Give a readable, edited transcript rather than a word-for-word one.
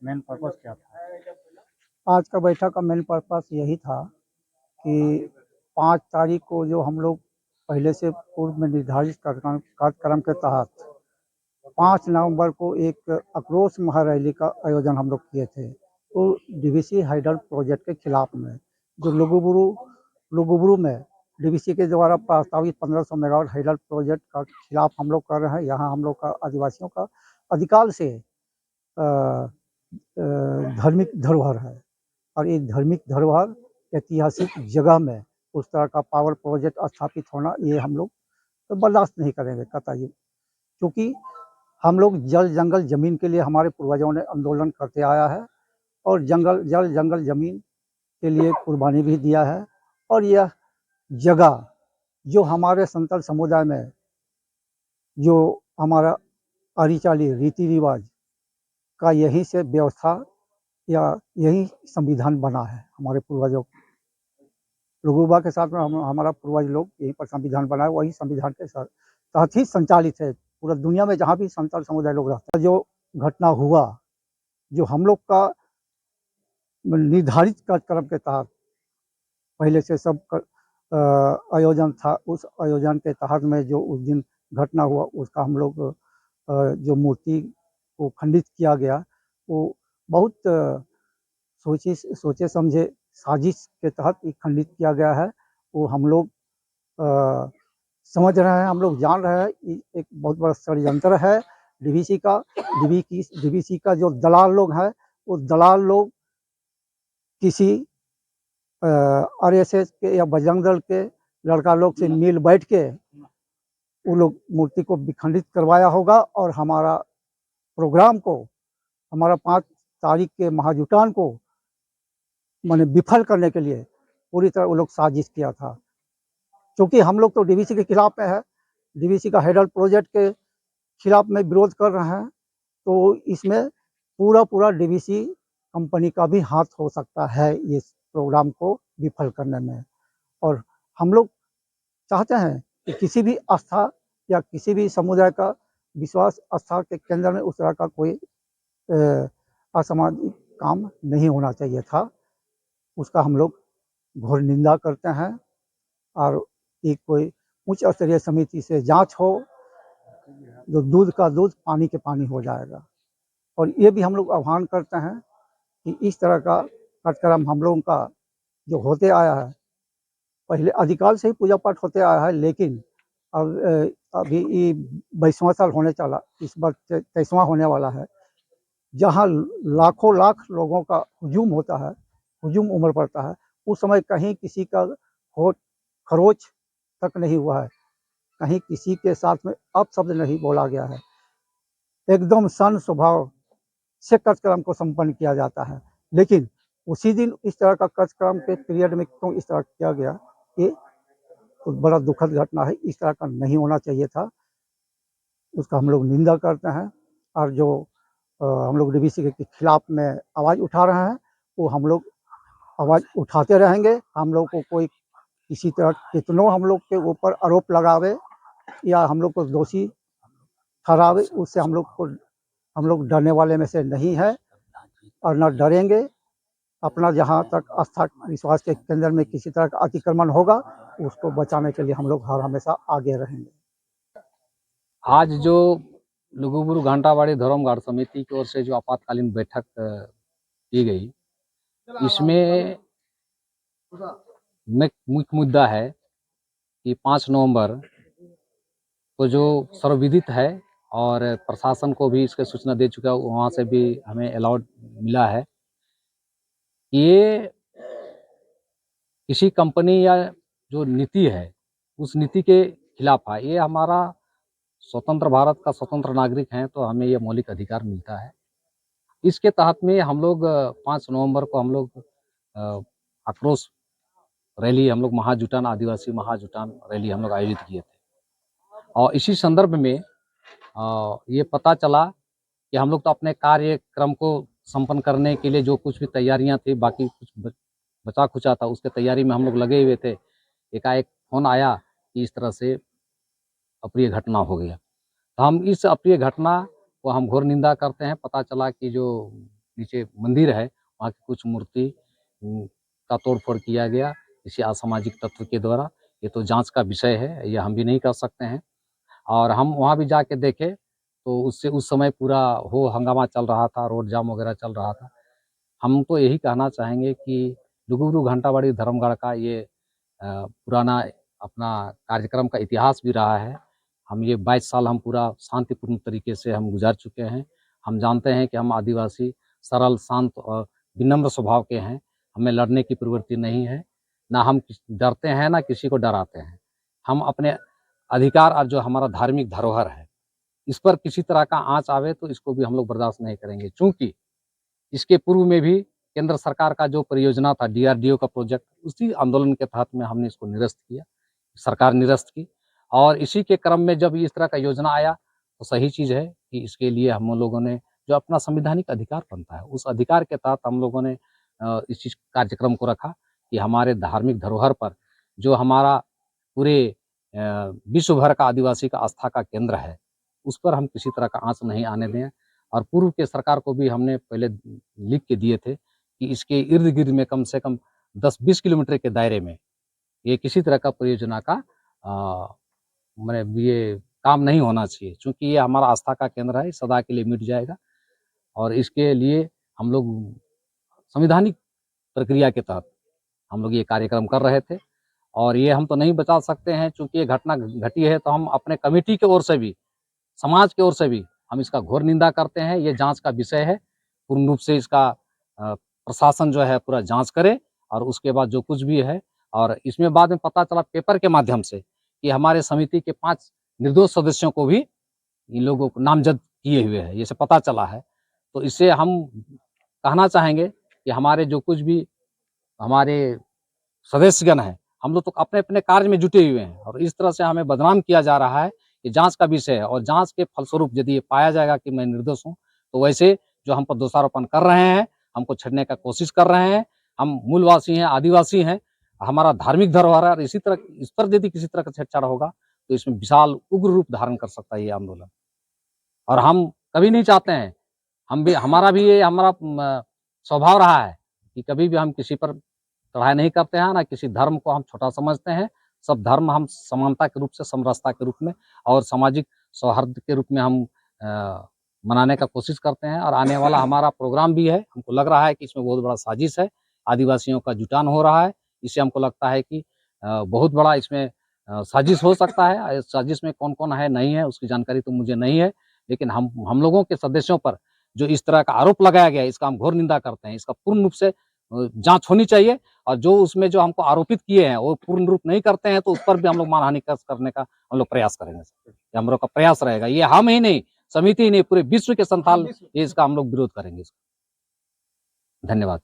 Main purpose क्या था? आज का बैठक का मेन पर्पस यही था कि 5 तारीख को जो हम लोग पहले से पूर्व में निर्धारित कार्यक्रम के तहत 5 नवंबर को एक आक्रोश महारैली का आयोजन हम लोग किए थे, तो डीवीसी हाइडल प्रोजेक्ट के खिलाफ में जो लुगुबरू में डीवीसी के द्वारा प्रस्तावित 1500 मेगावाट हाइडल प्रोजेक्ट का खिलाफ हम लोग कर रहे हैं। यहाँ हम लोग का आदिवासियों का अधिकाल से धार्मिक धरोहर है और ये धार्मिक धरोहर ऐतिहासिक जगह में उस तरह का पावर प्रोजेक्ट स्थापित होना ये हम लोग तो बर्दाश्त नहीं करेंगे कतई। क्योंकि हम लोग जल जंगल जमीन के लिए हमारे पूर्वजों ने आंदोलन करते आया है और जल जंगल जमीन के लिए कुर्बानी भी दिया है। और यह जगह जो हमारे संतल समुदाय में जो हमारा आरी-चाली रीति रिवाज का यहीं से व्यवस्था या यही संविधान बना है। हमारे पूर्वजों लघुबा के साथ में हमारा पूर्वज लोग यहीं पर संविधान बनाए, वही संविधान के तहत ही संचालित है पूरा दुनिया में जहाँ भी संताल समुदाय लोग रहते हैं। जो घटना हुआ, जो हम लोग का निर्धारित कार्यक्रम के तहत पहले से सब आयोजन था, उस आयोजन के तहत में जो उस दिन घटना हुआ उसका हम लोग जो मूर्ति को खंडित किया गया वो बहुत सोचे समझे साजिश के तहत खंडित किया गया है। वो हम लोग समझ रहे हैं, हम लोग जान रहे हैं एक बहुत बड़ा षड्यंत्र है डीवीसी का जो दलाल लोग हैं वो दलाल लोग किसी आरएसएस के या बजरंग दल के लड़का लोग से मिल बैठ के वो लोग मूर्ति को विखंडित करवाया होगा और हमारा प्रोग्राम को, हमारा 5 तारीख के महाजुटान को माने विफल करने के लिए पूरी तरह वो लोग साजिश किया था। क्योंकि हम लोग तो डीवीसी के खिलाफ में है, डीवीसी का हाइडल प्रोजेक्ट के खिलाफ में विरोध कर रहे हैं, तो इसमें पूरा डीवीसी कंपनी का भी हाथ हो सकता है इस प्रोग्राम को विफल करने में। और हम लोग चाहते हैं कि किसी भी आस्था या किसी भी समुदाय का विश्वास आस्था के केंद्र में उस तरह का कोई असामाजिक काम नहीं होना चाहिए था। उसका हम लोग घोर निंदा करते हैं और एक कोई उच्च स्तरीय समिति से जांच हो, जो दूध का दूध पानी के पानी हो जाएगा। और ये भी हम लोग आह्वान करते हैं कि इस तरह का कार्यक्रम हम लोगों का जो होते आया है, पहले अधिकाल से ही पूजा पाठ होते आया है, लेकिन अब अभी ये 22वां साल होने चला, इस बार 23वां होने वाला है, जहाँ लाखों लाख लोगों का हुजूम होता है, हुजूम उमड़ पड़ता है। उस समय कहीं किसी का होठ खरोच तक नहीं हुआ है, कहीं किसी के साथ में अपशब्द नहीं बोला गया है। एकदम शांत स्वभाव से कार्यक्रम को संपन्न किया जाता है। लेकिन उसी दिन इस तरह का कार्यक्रम के पीरियड में क्यों इस तरह किया गया, ये तो बड़ा दुखद घटना है। इस तरह का नहीं होना चाहिए था, उसका हम लोग निंदा करते हैं। और जो हम लोग डीवीसी के खिलाफ में आवाज़ उठा रहे हैं, वो हम लोग आवाज़ उठाते रहेंगे। हम लोग को कोई किसी तरह कितनों हम लोग के ऊपर आरोप लगावे या हम लोग को दोषी ठहरावे, उससे हम लोग डरने वाले में से नहीं है और न डरेंगे। अपना जहाँ तक आस्था विश्वास के केंद्र में किसी तरह का अतिक्रमण होगा, उसको बचाने के लिए हम लोग हर हमेशा आगे रहेंगे। आज जो लुगुबुरु घंटाबाड़ी धर्मघाट समिति की ओर से जो आपातकालीन बैठक की गई, इसमें मुख्य मुद्दा है कि 5 नवंबर को जो सर्वविदित है और प्रशासन को भी इसके सूचना दे चुका है, वहाँ से भी हमें अलाउड मिला है। ये किसी कंपनी या जो नीति है उस नीति के खिलाफ है। ये हमारा स्वतंत्र भारत का स्वतंत्र नागरिक हैं, तो हमें ये मौलिक अधिकार मिलता है। इसके तहत में हम लोग 5 नवंबर को हम लोग आक्रोश रैली, हम लोग महाजुटान, आदिवासी महाजुटान रैली हम लोग आयोजित किए थे। और इसी संदर्भ में ये पता चला कि हम लोग तो अपने कार्यक्रम को संपन्न करने के लिए जो कुछ भी तैयारियां थी, बाकी कुछ बचा खुचा था, उसके तैयारी में हम लोग लगे हुए थे। एकाएक फोन आया कि इस तरह से अप्रिय घटना हो गया। तो हम इस अप्रिय घटना को हम घोर निंदा करते हैं। पता चला कि जो नीचे मंदिर है, वहाँ की कुछ मूर्ति का तोड़-फोड़ किया गया किसी असामाजिक तत्व के द्वारा। ये तो जाँच का विषय है, ये हम भी नहीं कर सकते हैं। और हम वहाँ भी जाके देखे तो उससे उस समय पूरा हो हंगामा चल रहा था, रोड जाम वगैरह चल रहा था। हम तो यही कहना चाहेंगे कि लुगुबुरु घंटाबाड़ी धर्मगढ़ का ये पुराना अपना कार्यक्रम का इतिहास भी रहा है। हम ये 22 साल हम पूरा शांतिपूर्ण तरीके से हम गुज़ार चुके हैं। हम जानते हैं कि हम आदिवासी सरल, शांत और विनम्र स्वभाव के हैं। हमें लड़ने की प्रवृत्ति नहीं है। ना हम डरते हैं, ना किसी को डराते हैं। हम अपने अधिकार और जो हमारा धार्मिक धरोहर है, इस पर किसी तरह का आँच आवे तो इसको भी हम लोग बर्दाश्त नहीं करेंगे। चूँकि इसके पूर्व में भी केंद्र सरकार का जो परियोजना था डीआरडीओ का प्रोजेक्ट, उसी आंदोलन के तहत में हमने इसको निरस्त किया, सरकार निरस्त की। और इसी के क्रम में जब इस तरह का योजना आया तो सही चीज़ है कि इसके लिए हम लोगों ने जो अपना संवैधानिक अधिकार बनता है, उस अधिकार के तहत हम लोगों ने इस चीज़ कार्यक्रम को रखा कि हमारे धार्मिक धरोहर पर जो हमारा पूरे विश्व भर का आदिवासी का आस्था का केंद्र है, उस पर हम किसी तरह का आँच नहीं आने दें। और पूर्व के सरकार को भी हमने पहले लिख के दिए थे कि इसके इर्द-गिर्द में कम से कम 10-20 किलोमीटर के दायरे में ये किसी तरह का परियोजना का ये काम नहीं होना चाहिए, चूँकि ये हमारा आस्था का केंद्र है, सदा के लिए मिट जाएगा। और इसके लिए हम लोग संवैधानिक प्रक्रिया के तहत हम लोग ये कार्यक्रम कर रहे थे। और ये हम तो नहीं बचा सकते हैं, चूँकि ये घटना घटी है तो हम अपने कमेटी की ओर से भी, समाज की ओर से भी हम इसका घोर निंदा करते हैं। ये जाँच का विषय है। पूर्ण रूप से इसका प्रशासन जो है पूरा जाँच करे और उसके बाद जो कुछ भी है। और इसमें बाद में पता चला पेपर के माध्यम से कि हमारे समिति के 5 निर्दोष सदस्यों को भी इन लोगों को नामज़द किए हुए हैं, ये सब पता चला है। तो इससे हम कहना चाहेंगे कि हमारे जो कुछ भी हमारे सदस्यगण हैं, हम लोग तो अपने-अपने कार्य में जुटे हुए हैं और इस तरह से हमें बदनाम किया जा रहा है। ये जाँच का विषय है और जाँच के फलस्वरूप यदि ये पाया जाएगा कि मैं निर्दोष हूँ, तो वैसे जो हम पर दोषारोपण कर रहे हैं, हमको छेड़ने का कोशिश कर रहे हैं, हम मूलवासी हैं, आदिवासी हैं, हमारा धार्मिक धरोहर है और इसी तरह इस पर यदि किसी तरह का छेड़छाड़ होगा, तो इसमें विशाल उग्र रूप धारण कर सकता है ये आंदोलन। और हम कभी नहीं चाहते हैं, हम भी हमारा भी ये हमारा स्वभाव रहा है कि कभी भी हम किसी पर चढ़ाई नहीं करते हैं, ना किसी धर्म को हम छोटा समझते हैं। सब धर्म हम समानता के रूप से, समरसता के रूप में और सामाजिक सौहार्द के रूप में हम मनाने का कोशिश करते हैं। और आने वाला हमारा प्रोग्राम भी है, हमको लग रहा है कि इसमें बहुत बड़ा साजिश है, आदिवासियों का जुटान हो रहा है। इससे हमको लगता है कि बहुत बड़ा इसमें साजिश हो सकता है। साजिश में कौन-कौन है, नहीं है, उसकी जानकारी तो मुझे नहीं है। लेकिन हम लोगों के सदस्यों पर जो इस तरह का आरोप लगाया गया है, इसका हम घोर निंदा करते हैं। इसका पूर्ण रूप से जाँच होनी चाहिए और जो उसमें जो हमको आरोपित किए हैं, वो पूर्ण रूप नहीं करते हैं, तो उस पर भी हम लोग मानहानि करने का हम लोग प्रयास करेंगे। ये हम लोग का प्रयास रहेगा। ये हम ही नहीं, समिति ही नहीं, पूरे विश्व के संथाल ये इसका हम लोग विरोध करेंगे इसका। धन्यवाद।